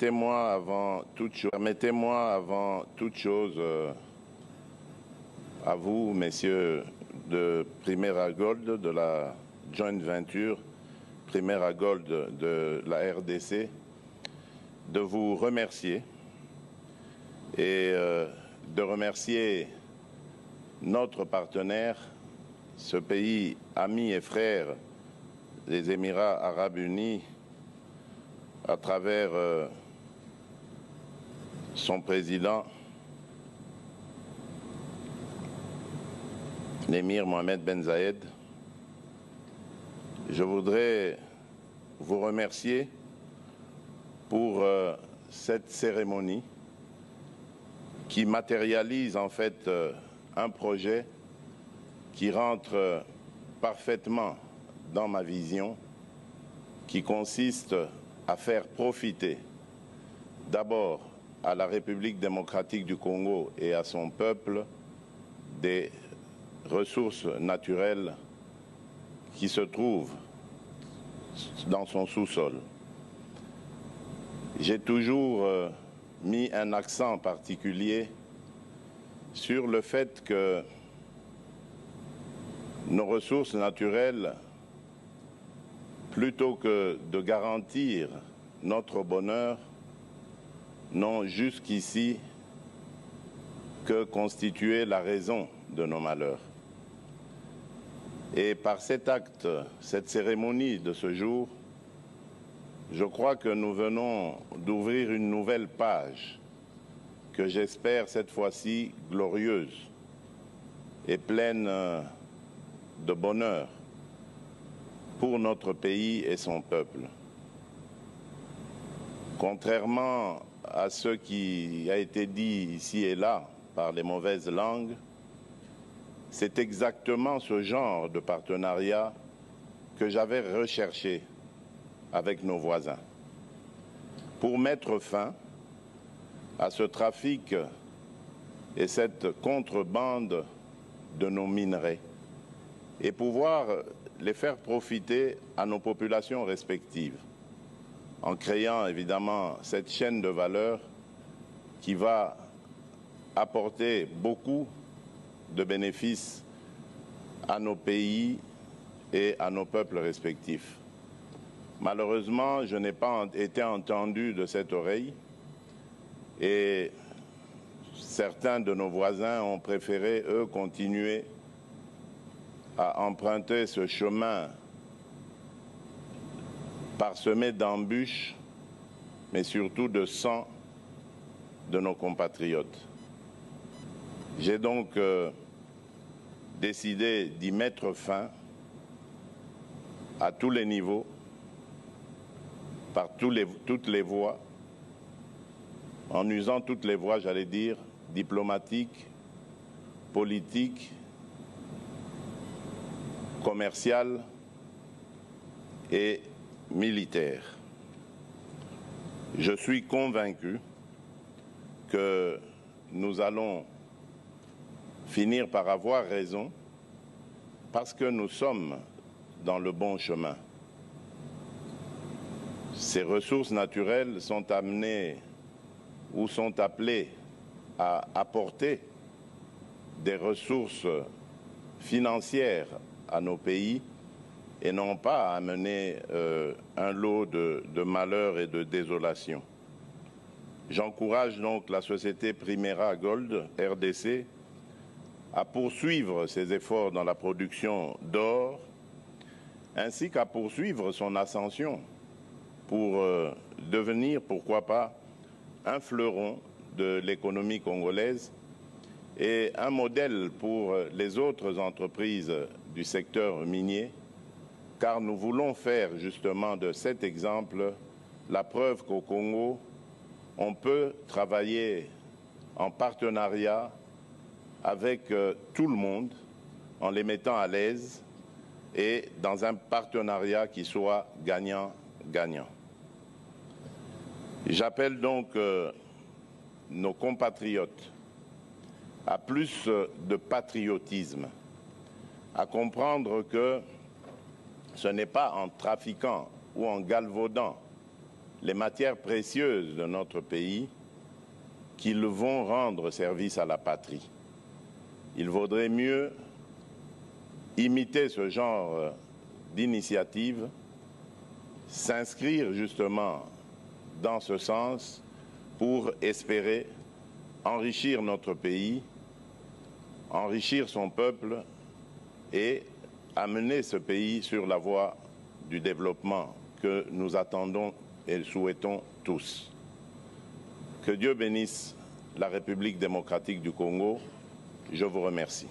Permettez-moi avant toute chose, à vous, messieurs de Primera Gold, de la joint venture Primera Gold de la RDC, de vous remercier et de remercier notre partenaire, ce pays ami et frère, les Émirats arabes unis, à travers son président, l'émir Mohamed Ben Zayed. Je voudrais vous remercier pour cette cérémonie qui matérialise en fait un projet qui rentre parfaitement dans ma vision, qui consiste à faire profiter d'abord à la République démocratique du Congo et à son peuple des ressources naturelles qui se trouvent dans son sous-sol. J'ai toujours mis un accent particulier sur le fait que nos ressources naturelles, plutôt que de garantir notre bonheur, n'ont jusqu'ici que constitué la raison de nos malheurs. Et par cet acte, cette cérémonie de ce jour, je crois que nous venons d'ouvrir une nouvelle page que j'espère cette fois-ci glorieuse et pleine de bonheur pour notre pays et son peuple. Contrairement à ce qui a été dit ici et là par les mauvaises langues, c'est exactement ce genre de partenariat que j'avais recherché avec nos voisins pour mettre fin à ce trafic et cette contrebande de nos minerais et pouvoir les faire profiter à nos populations respectives, en créant évidemment cette chaîne de valeur qui va apporter beaucoup de bénéfices à nos pays et à nos peuples respectifs. Malheureusement, je n'ai pas été entendu de cette oreille et certains de nos voisins ont préféré, eux, continuer à emprunter ce chemin parsemé d'embûches, mais surtout de sang de nos compatriotes. J'ai donc décidé d'y mettre fin à tous les niveaux, par toutes les voies, en usant toutes les voies, j'allais dire, diplomatiques, politiques, commerciales et militaires. Je suis convaincu que nous allons finir par avoir raison parce que nous sommes dans le bon chemin. Ces ressources naturelles sont amenées ou sont appelées à apporter des ressources financières à nos pays et non pas à amener un lot de malheur et de désolation. J'encourage donc la société Primera Gold, RDC, à poursuivre ses efforts dans la production d'or, ainsi qu'à poursuivre son ascension pour devenir, pourquoi pas, un fleuron de l'économie congolaise et un modèle pour les autres entreprises du secteur minier, car nous voulons faire justement de cet exemple la preuve qu'au Congo, on peut travailler en partenariat avec tout le monde, en les mettant à l'aise et dans un partenariat qui soit gagnant-gagnant. J'appelle donc nos compatriotes à plus de patriotisme, à comprendre que ce n'est pas en trafiquant ou en galvaudant les matières précieuses de notre pays qu'ils vont rendre service à la patrie. Il vaudrait mieux imiter ce genre d'initiative, s'inscrire justement dans ce sens pour espérer enrichir notre pays, enrichir son peuple et amener ce pays sur la voie du développement que nous attendons et souhaitons tous. Que Dieu bénisse la République démocratique du Congo. Je vous remercie.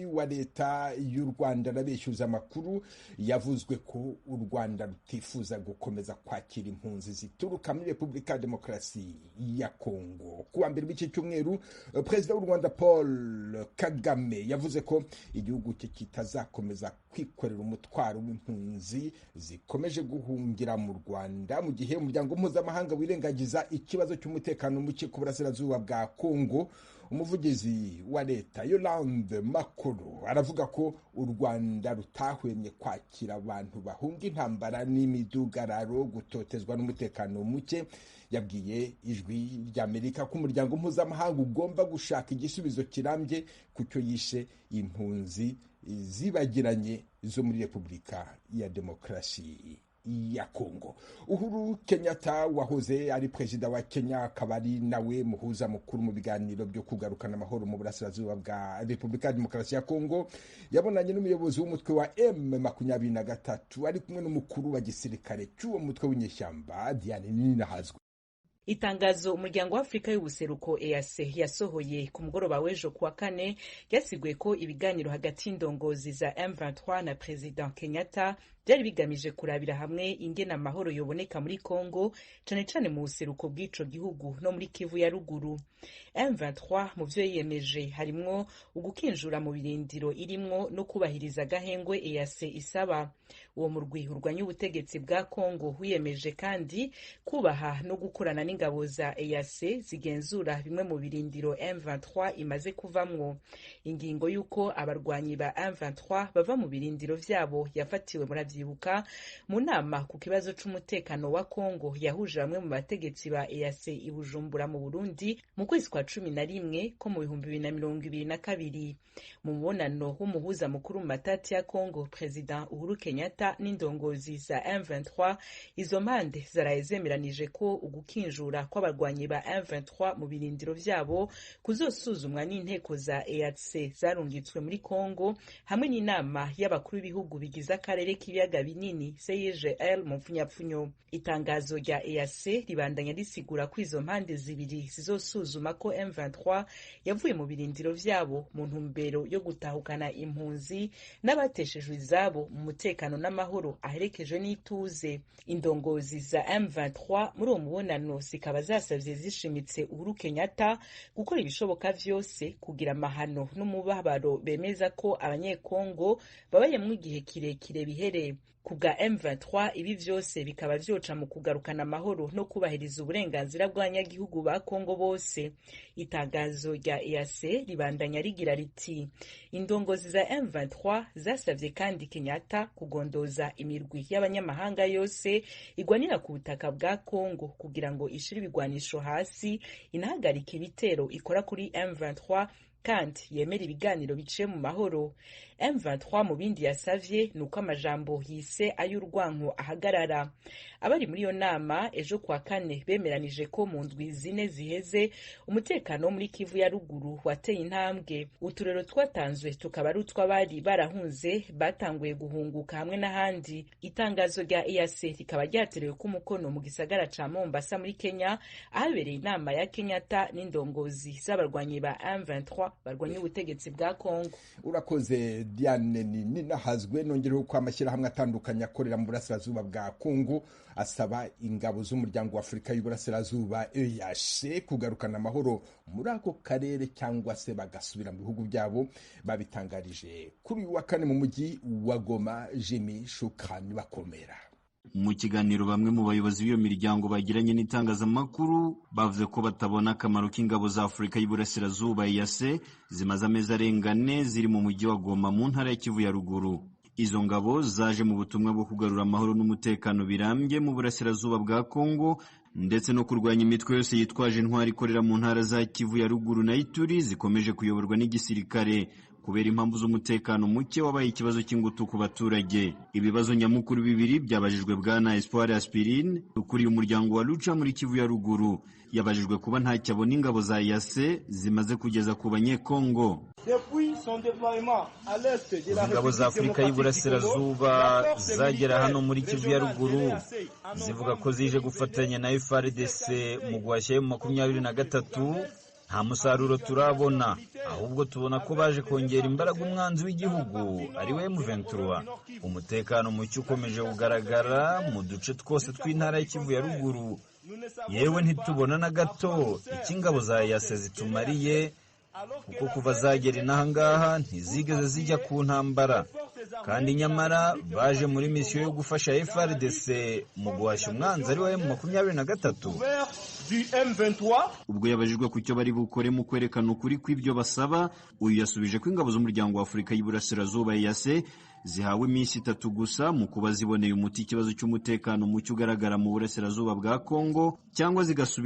wa leta y'u Rwanda arabeshyuza amakuru yavuzwe ko u Rwanda rutifuza gukomeza kwakira impunzi zituruka muri Repubulika ya Demokarasi ya Kongo. Kuwa mbere w'iki cyumweru Perezida w'u Rwanda Paul Kagame yavuze ko igihugu cye kitazakomeza kwikorera umutwaro w'impunzi zikomeje guhungira mu Rwanda mu gihe umuryango mpuzamahanga wirengagiza ikibazo cy'umutekano muke ku burasirazuba bwa Kongo. Umuvugizi wa leta Yolande Makuru aravuga ko u Rwanda rutahwemye kwakira abantu bahunga intambara n'imidugararo, gutotezwa n'umutekano muke. Yabwiye ijwi ry'Amerika ko umuryango mpuzamahanga ugomba gushaka igisubizo kirambye ku cyo yishe impunzi zibagiranye zo muri Repubulika ya Demokarasi ya Kongo. Uhuru Kenyatta wahoze ari perezida wa Kenya akaba ari nawe muhuza mukuru mu biganiro byo kugarukana amahoro mu burasirazuba bwa Repubulika ya Demokarasi ya Kongo yabonanye n'umuyobozi w'umutwe wa M23 ari kumwe n'umukuru wa gisirikare cy'uwo mutwe w'inyeshyamba Diane Ninahazwe. Itangazo umuryango wa Afrika y'ubuseruko EAC yasohoye ku mugoroba w'ejo kuwa kane yasiguye ko ibiganiro hagati y'indongozi za M23 na President Kenyatta byari bigamije kurabira hamwe ingena amahoro yoboneka muri Kongo, cane cane mu buseruko bw'ico gihugu no muri Kivu ya ruguru. M23 mu vyo yiyemeje harimwo ugukinjura mu birindiro irimwo no kubahiriza gahengwe EAC isaba. Uwo murwi urwanya ubutegetsi bwa Kongo wiyemeje kandi kubaha no gukorana n'ingabo za EAC zigenzura bimwe mu birindiro M23 imaze kuvamwo. Ingingo yuko abarwanyi ba M23 bava mu birindiro vyabo yafatiwe muravyibuka mu nama ku kibazo c'umutekano wa Kongo yahuje bamwe mu bategetsi ba EAC i Bujumbura mu Burundi mu kwezi kwa 11 ko mu 2022. Mu mubonano w'umuhuza mukuru mu matati ya Kongo, President Uhuru Kenyatta n'indongozi za M23, izo mpande zaraye zemeranije ko ugukinjura kw'abarwanyi ba M23 mu birindiro vyabo kuzosuzumwa n'inteko za EAC zarungitswe muri Kongo hamwe n'inama y'abakuru b'ibihugu bigize akarere k'ibiyaga binini CIGL mu mfunyapfunyo. Itangazo rya EAC ribandanya risigura ko izo mpande zibiri zizosuzuma ko M23 yavuye mu birindiro vyabo mu ntumbero yo gutahukana impunzi n'abateshejwe izabo mu mutekano n'amahoro aherekejwe n'ituze. Indongozi za M23 muri uwo mubonano zikaba zasavye zishimitse Uhuru Kenyatta gukora ibishoboka vyose kugira amahano n'umubabaro bemeza ko abanyekongo babayemwo igihe kirekire bihere. Kubwa M23 ibi vyose bikaba vyoca mu kugarukana amahoro no kubahiriza uburenganzira bw'abanyagihugu ba Kongo bose. Itangazo rya EAC ribandanya rigira riti indongozi za M23 zasavye kandi Kenyatta kugondoza imirwi y'abanyamahanga yose igwanira ku butaka bwa Kongo kugira ngo ishire ibigwanisho hasi, inahagarika ibitero ikora kuri M23 kandi yemera ibiganiro biciye mu mahoro. M23 mu bindi yasavye nuko amajambo yise ay'urwanko ahagarara. Abari muri yo nama ejo kwa kane bemeranije ko mu ndwi zine ziheze umutekano muri Kivu ya ruguru wateye intambwe. Uturero twatanzwe tukaba ari utw'abari barahunze batanguye guhunguka hamwe n'ahandi. Itangazo rya EAC rikaba ryaterewe ku mukono mu gisagara ca Mombasa muri Kenya ahabereye inama ya Kenyatta n'indongozi z'abarwanyi ba M23 barwanya ubutegetsi bwa Kongo. Urakoze Diane Ninahazwe. Nongereho ko amashyirahamwe atandukanye akorera mu burasirazuba bwa Kongo asaba ingabo z'umuryango wa Afrika y'uburasirazuba EAC kugarukana amahoro muri ako karere cyangwa se bagasubira mu bihugu byabo. Babitangarije kuri uyu wa kane mu mujyi wa Goma. Jimmy Shukran bakomera. Mu kiganiro bamwe mu bayobozi b'iyo miryango bagiranye n'itangazamakuru bavuze ko batabona akamaro k'ingabo za Afrika y'uburasirazuba EAC zimaze amezi arenga 4 ziri mu mujyi wa Goma mu ntara ya Kivu ya ruguru. Izo ngabo zaje mu butumwa bwo kugarura amahoro n'umutekano birambye mu burasirazuba bwa Kongo ndetse no kurwanya imitwe yose yitwaje intwari ikorera mu ntara za Kivu ya ruguru na Ituri zikomeje kuyoborwa n'igisirikare kubera impamvu z'umutekano muke wabaye ikibazo cy'ingutu ku baturage. Ibibazo nyamukuru bibiri byabajijwe bwana Espoir Aspirine ukuriye umuryango wa Lucha muri Kivu ya ruguru. Yabajijwe kuba ntacyo abona ingabo za EAC zimaze kugeza ku banyekongo. Ingabo za Afurika y'Iburasirazuba zagera hano muri Kivu ya ruguru zivuga ko zije gufatanya na FARDC mu guhashya M23. Nta musaruro turabona, ahubwo tubona ko baje kongera imbaraga umwanzi w'igihugu ari we M23. Umutekano muke ukomeje kugaragara mu duce twose tw'intara y'Kivu ya ruguru. Yewe ntitubona na gato icyo ingabo za EAC zitumariye, kuko kuva zagera inaha ngaha ntizigeze zijya ku ntambara, kandi nyamara baje muri misiyo yo gufasha FARDC mu guhashya umwanzi ari we M23. Ubwo yabajijwe ku cyo bari bukore mu kwerekana ukuri kw'ibyo basaba, uyu yasubije ko ingabo z'umuryango wa Afurika y'Iburasirazuba EAC zihawe iminsi 3 gusa mu kuba ziboneye umuti ikibazo cy'umutekano muke ugaragara mu burasirazuba bwa Kongo cyangwa zigasubira